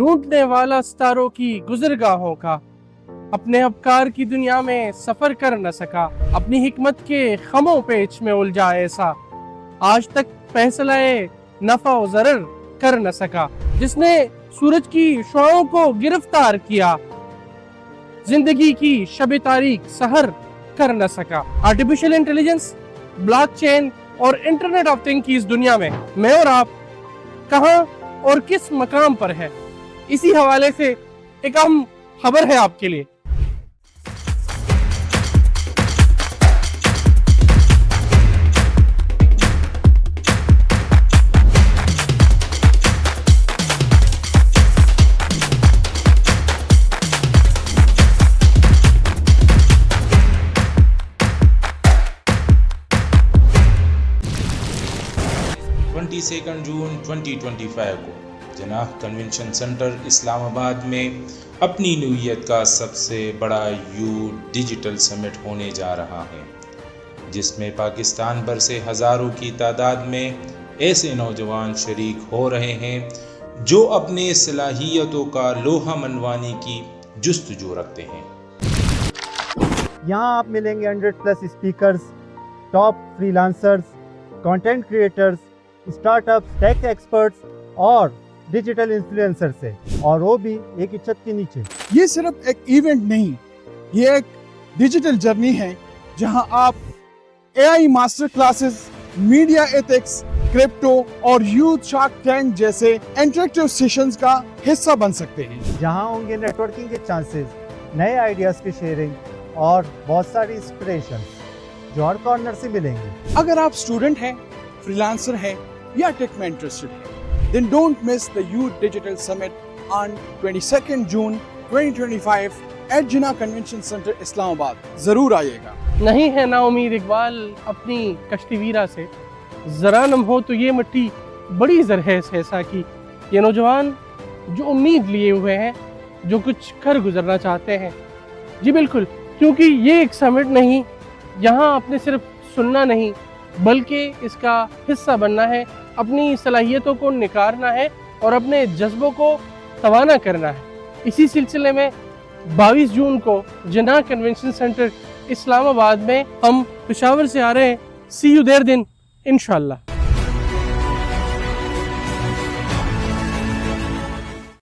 ढूंढने वाला सितारों की गुज़रगाहों का, अपने अफकार की दुनिया में सफ़र कर न सका, अपनी हिकमत के खमों पेच में उलझा ऐसा, आज तक फैसलाए नफ़ा व ज़रर कर न सका। जिसने सूरज की शुआओं को गिरफ्तार किया, जिंदगी की शब तारीख सहर कर न सका। आर्टिफिशियल इंटेलिजेंस, ब्लॉकचेन और इंटरनेट ऑफ थिंग्स की इस दुनिया में मैं और आप कहां और किस मकाम पर है, इसी हवाले से एक अहम खबर है आपके लिए। जून 2025 को जनाह कन्वेंशन सेंटर इस्लामाबाद में अपनी नौइयत का सबसे बड़ा यूथ डिजिटल समिट होने जा रहा है, जिसमें पाकिस्तान भर से हज़ारों की तादाद में ऐसे नौजवान शरीक हो रहे हैं जो अपने सलाहियतों का लोहा मनवाने की जुस्तजू रखते हैं। यहाँ आप मिलेंगे 100+ speakers, top freelancers, content creators, startups, tech experts और डिजिटल इन्फ्लुएंसर से, और वो भी एक ही छत के नीचे। ये सिर्फ एक इवेंट नहीं, ये एक डिजिटल जर्नी है जहां आप AI master classes, media ethics, crypto और यूथ शार्क टैंक जैसे इंटरेक्टिव सेशंस का हिस्सा बन सकते हैं, जहां होंगे नेटवर्किंग के चांसेस, नए आइडियाज की शेयरिंग और बहुत सारी इंस्पिरेशन जो हर कॉर्नर से मिलेंगे। अगर आप स्टूडेंट हैं, फ्रीलांसर हैं या टेक में इंटरेस्टेड हैं, then don't miss the Youth Digital Summit on 22nd June 2025 at Jinnah Convention Center, Islamabad. जरूर आइएगा। नहीं है ना उम्मीद इकबाल अपनी कश्ती वीरा से, जरा नम हो तो ये मिट्टी बड़ी जरहैस है ऐसा की। ये नौजवान जो उम्मीद लिए हुए हैं, जो कुछ कर गुजरना चाहते हैं, जी बिल्कुल, क्योंकि ये एक समिट नहीं, यहाँ आपने सिर्फ सुनना नहीं बल्कि इसका हिस्सा बनना है, अपनी सलाहियतों को निखारना है और अपने जज्बों को तवाना करना है। इसी सिलसिले में 22 जून को जिन्ना कन्वेंशन सेंटर इस्लामाबाद में हम पेशावर से आ रहे हैं। सी यू देयर दिन इंशाल्लाह।